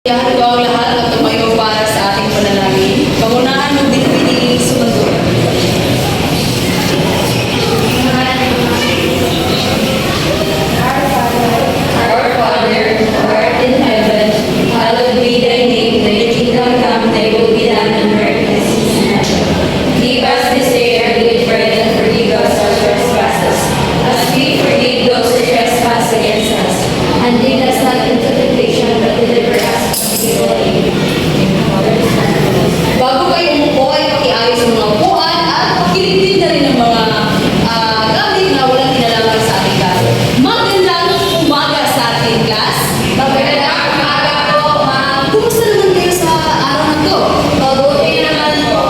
Iyahan ko ang lahat at tumayo para sa ating panalangin. Pangunahan mo binibini sumundo. Our Father, who art in heaven, hallowed be thy name. Thy kingdom come, thy will be done on earth as it is in heaven. Give us this day our daily bread and forgive us our trespasses, as we forgive those who trespass against us. And lead us not into temptation, but deliver us from evil. Bago kayo umupo ay pakiayos ng mga upuan at pakiligpit na rin ng mga gamit na walang kinalaman sa ating klase. Magandang umaga sa ating class. Magandang umaga po, ma'am. Kumusta naman kayo sa araw na to? Mabuti naman po.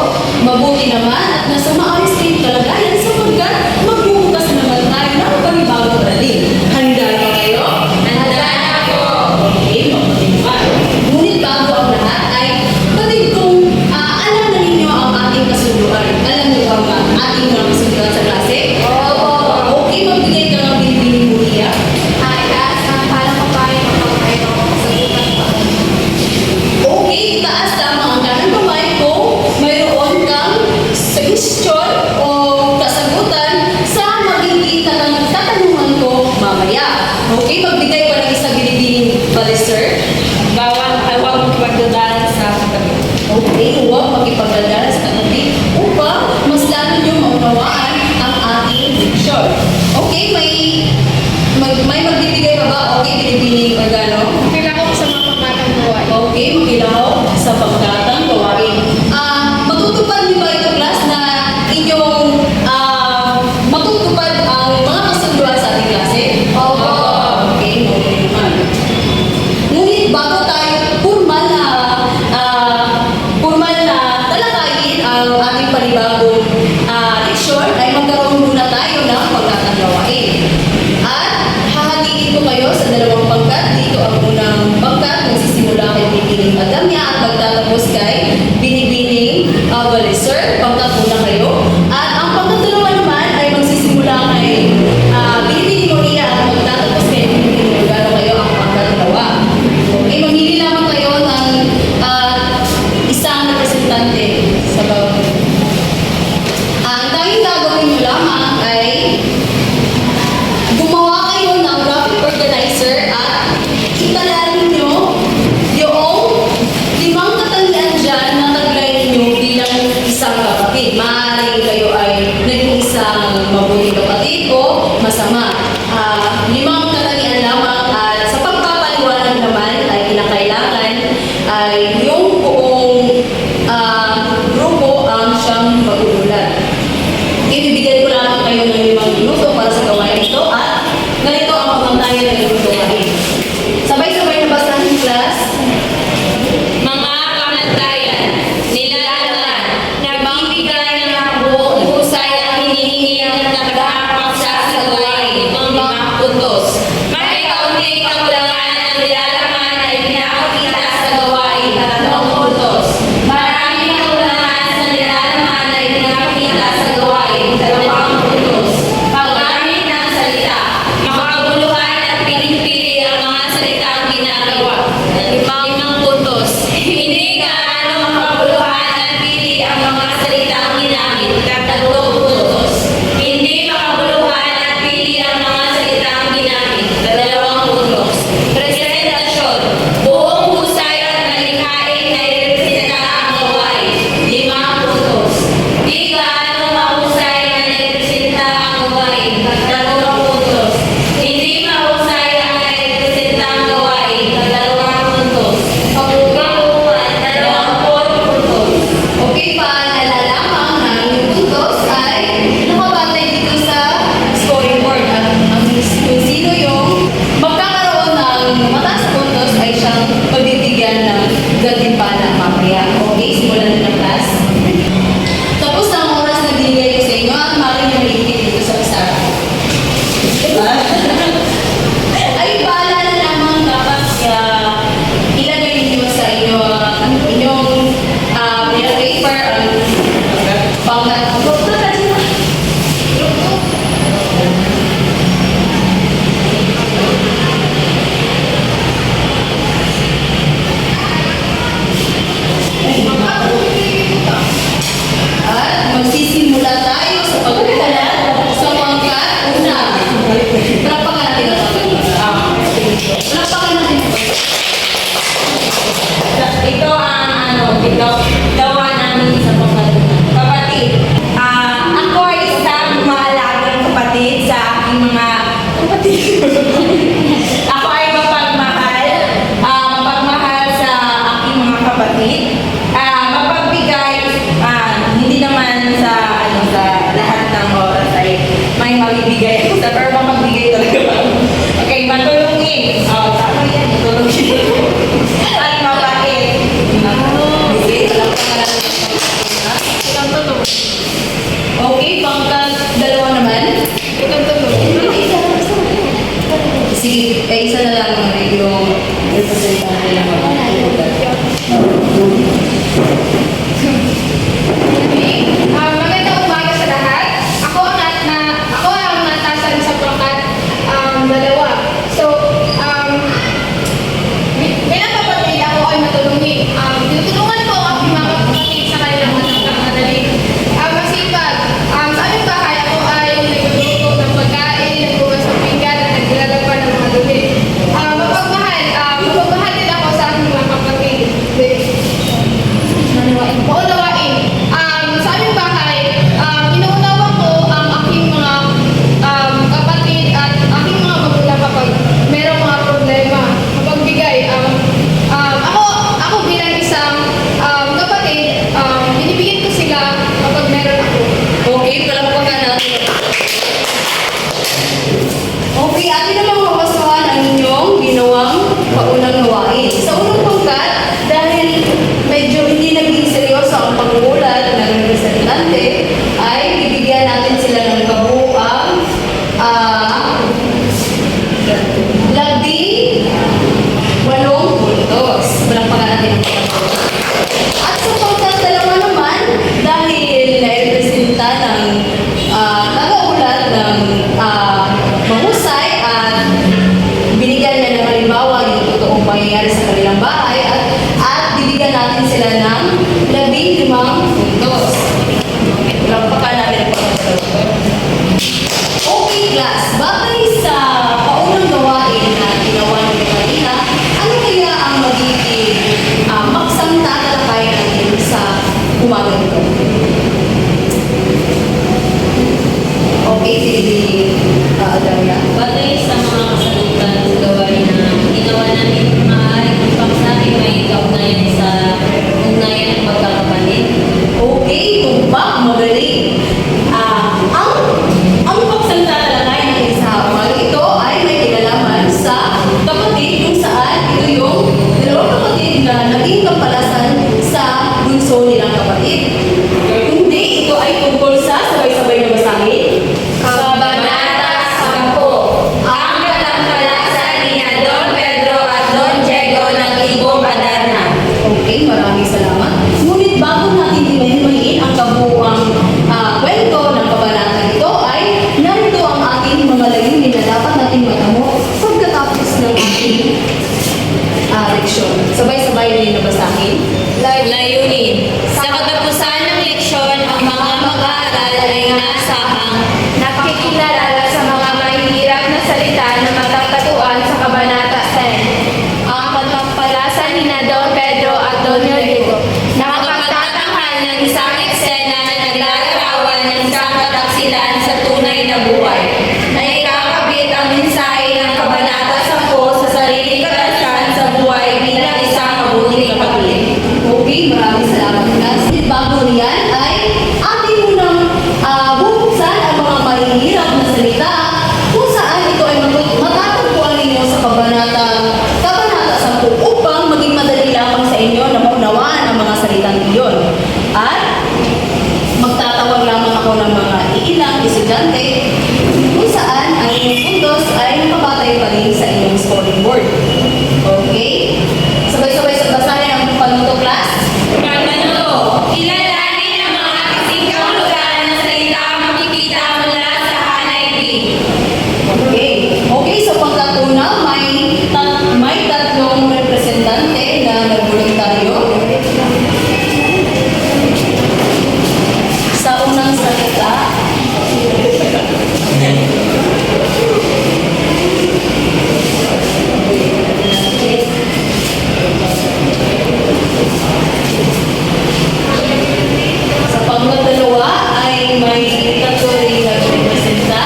Mabuti naman at nasa maayos kayong kalagayan sapagkat magbubukas naman tayo ng panibagong aralin. Handa na ba kayo? Handa na po. Okay, mabuti naman. Ngunit bago ang lahat ay batid kong alam na ninyo ang ating kasunduan. Alam niyo ba ang ating mga kasunduan sa klase? Oo. Okay, magbigay ka ng binibini mo niya. Ay, ang palang kapay kapag kasagutan pa. Okay, taas tama ang kanang kamay kung mayroon kang suggestion o kasagutan sa magiging tatanungan ko mamaya. Okay, magbigay pa ng isang binibining balister. Huwag magdadalan sa katabi. Okay, huwag makipagdadala sa katabi upang mas lalo nyo maunawaan ang ating leksyon. Okay, may magbibigay pa ba? Okay, binibining organo. Kailangan ko sa mga pagkatang buhay. Okay, makilaw sa pagkatang gawain. Matutupad niyo ba ito, class, na inyong matutupad ang mga kasunduan sa ating klase? Opo. Okay, okay naman. Ngunit bago tayo formal na talakayin ang ating panibagong leksyon, ay magkaroon muna tayo ng pagkatang gawain. At hahagiin ko kayo sa dalawang pangkat. Dito ang unang pangkat, magsisimula kay Binibining Adamya at magtatapos kay Binibining Baliser. Pangkat muna kayo. At ang pangkat-dalawa naman ay magsisimula kay Binibining Moria at magtatapos kay Binibining Organo. Kayo ang pangkat-dalawa. Okay, mamili lamang kayo ng isang representante sa bawat. Ang tanging gagawin nyo lamang ay gumawa kayo ng graphic organizer at italagin nyo yung 5 katangian dyan na taglay ninyo bilang isang kapatid. Maaaring kayo ay naging isang mabuting kapatid o masama. 5 katangian lamang at sa pagpapaliwanag naman ay kinakailangan ay yung buong grupo ang siyang mag-uulat. Ibibigay ko lang kayo ng 5 minuto para sa gawain ito at ganito ang pamantayan ng inyong gawain. Sabay-sabay na basahin, class. Mga kamantayan, nilalaman, nagbibigay ng buong husay ang hinihingi ng nag-aapaksa sa gawain ng mga puntos. May kaunting kakulangan ang nilalaman ay pinapakita sa gawain at noong puntos. Lampakan natin ang pagkakataon. Okay, class. Batay sa paunang gawain na ginawa ni Marina, ano kaya ang magiging maksang tatalakay natin sa umaga nito? Okay, sige, Daria. Batay sa mga kasagutan sa gawain na ginawa namin, maaaring pagsabi may kaugnayan sa ugnayan ng pagkakapatid. Okay, tumpak, magaling. Ang paksang tatalakay natin sa umaga ito ay may kinalaman sa kapatid kung saan ito yung dalawang kapatid na naging kapalasan sa bunso nilang kapatid. Hindi, ito ay tungkol sa sabay-sabay na basahin. Kabanata 10. Ang katampalasan ni Don Pedro at Don Diego ng Ibong Adarna. Okay, maraming salamat. Ngunit bago natin himayin ang kabuuang kwento ng kabanata nito ay narito ang ating mga layunin na dapat natin matamo pagkatapos ng ating leksyon. Sabay-sabay rin na basahin. Layunin. Sa katapusan ng leksyon, ang mga mag-aaral ay nasahang Nakikilala sa mga mahihirap na salita na matatatuan sa Kabanata 10. Ang pagpapalasan ni Don Pedro at Don Diego. nakapagtatanghal ng isang eksena na naglalarawan ng isang kataksilan sa tunay na buhay. Na ikakabit ang mensahe ng Kabanata 10 sa sariling karanasan sa buhay bilang isang mabuting kapatid. Okay, maraming salamat class. Bago riyan ay ating munang bubuksan ang mga mahihirap na salita kung saan ito ay matatagpuan ninyo sa kabanata 10 upang maging madali lamang sa inyo na maunawaan ang mga salitang iyon. At magtatawag lamang ako ng mga iilang estudyante kung saan ang inyong puntos ay nakabatay pa rin sa inyong scoring board. Okay? Sabay-sabay sa basahin ang panuto class. Pagkano, kilalanin ang mga kasing kahulugan na salita makikita mula sa Hanay B. Okay. Okay, so pagkatuna, may tatlong representante na nagboluntaryo. Sa unang salita, sa pangdalawa ay may tatlo rin nagrepresenta.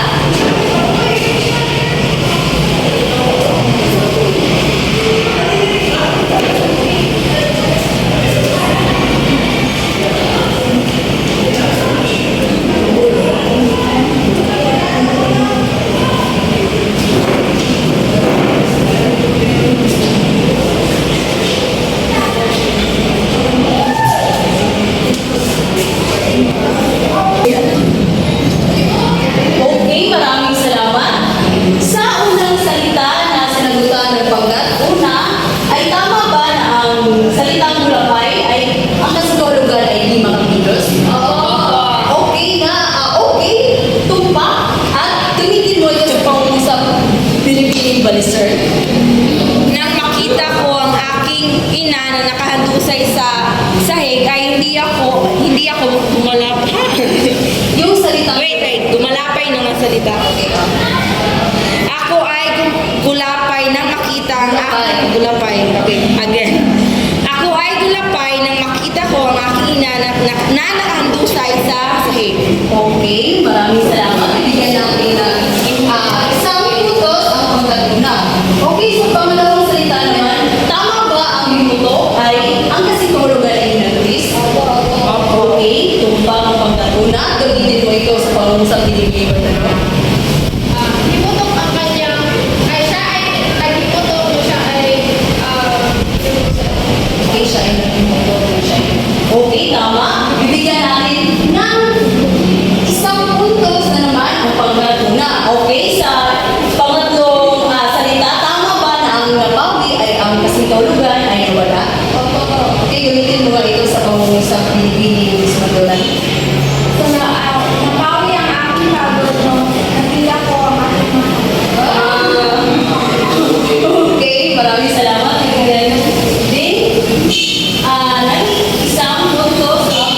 Okay, maraming salamat. Sa unang salita na sinagutan ng panggat, una, ay tama ba na ang salitang bulapay ay ang kasagalugan ay di makakilos? Okay na, okay. Tumpak at gamitin mo ito sa pangusap Pilipining Balister. Nang makita ko ang aking ina na nakahandusay sa sahig ay hindi ako gumalapay. Yung salitang Gumalapay ng salita. Ako ay gulapay nang makita ang aking gulapay. Okay, again. Ako ay gulapay nang makita ko ang aking ina na nakahandusay sa sahig. Okay, maraming salamat. Bibigyan natin ng isang puntos ang panggatuna. Okay, so pangalawang salita naman, tama ba ang minuto ay ang kasikologan ay nag-twist? Okay, tumbang ang panggatuna. Gamitin mo ito sa pangungusap Pilipining Balister. Iputok ang kanyang, ay siya ay, nag-iputok siya ay, Okay, siya ay nag-minuto. Okay, tama. Bibigyan natin ng isang puntos na naman ang panggatuna. Okay, sa pangatlong salita, tama ba na ang nabawi ay ang kasikologan ay wala? Okay, gamitin mo nga ito sa pangungusap Pilipining Balister. so napawi ang aking pagod no, nagila ko ang aking mga. Okay, maraming salamat. Then, isang puntos ang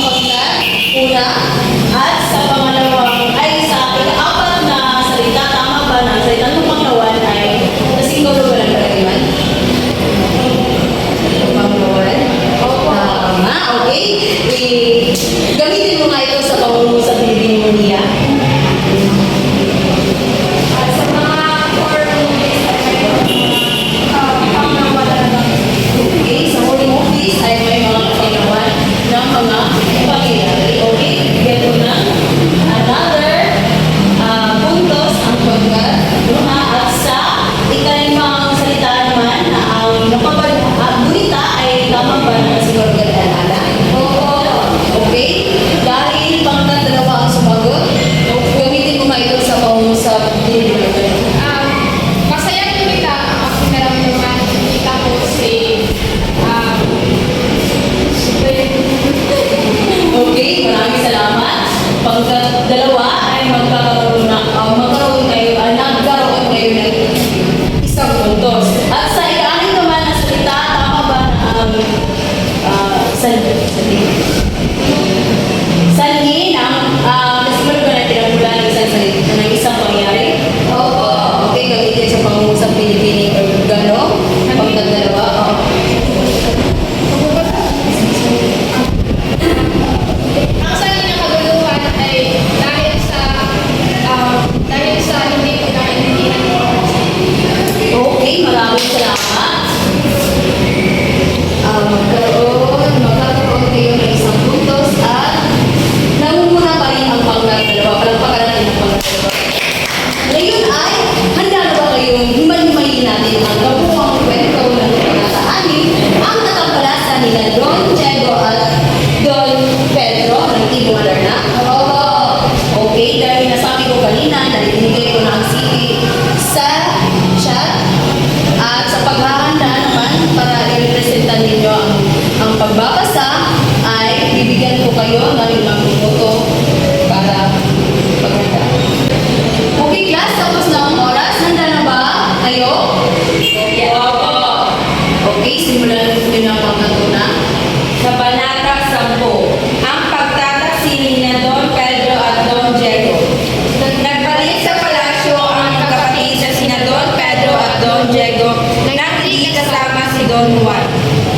Don Juan.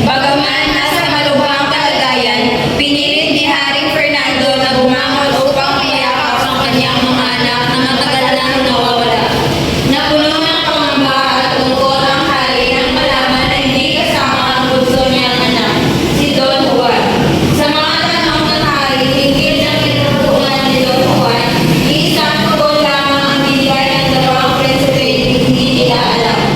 Bagaman nasa malubhang kalagayan, pinilit ni Haring Fernando na bumangon upang mayakap ang kanyang mga anak na matagal nang nawawala. Napuno ng pangamba at lungkot ang hari nang malaman na hindi kasama ang bunso niyang anak, si Don Juan. Sa mga tanong ng hari, hinggil ng kinatutunan ni Don Juan, iisang tugon lamang ang binigay ng dalawang prinsipe, hindi nila alam.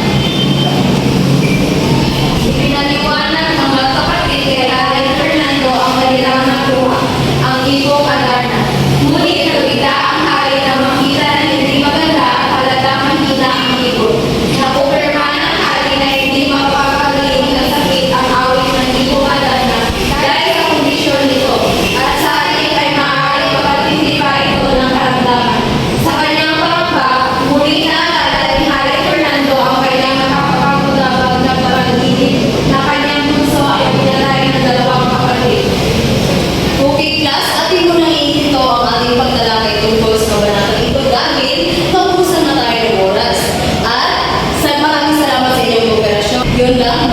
Pinaliwanag ng magkapatid kay Haring Fernando ang kanilang nakuha, ang ibong Adarna. Ngunit nabigla ang hari na makita na hindi maganda at halatang mahina ang ibon. Nakumpirma ng hari na hindi mapapagaling ng sakit ang awit ng ibong Adarna dahil sa kondisyon nito, at sa halip ay maaaring mapatindi pa ito ng karamdaman. Sa kanyang pangamba, muli naalala ni Haring Fernando ang kanyang nakakapagdabag na panaginip na kanyang bunso ay pinatay ng dalawang kapatid. Okay class, atin mo nang iinto ang ating pagtalakay tungkol sa kabanatang ito dahil maubusan na tayo ng oras. At maraming salamat sa inyong kooperasyon. Yun lang.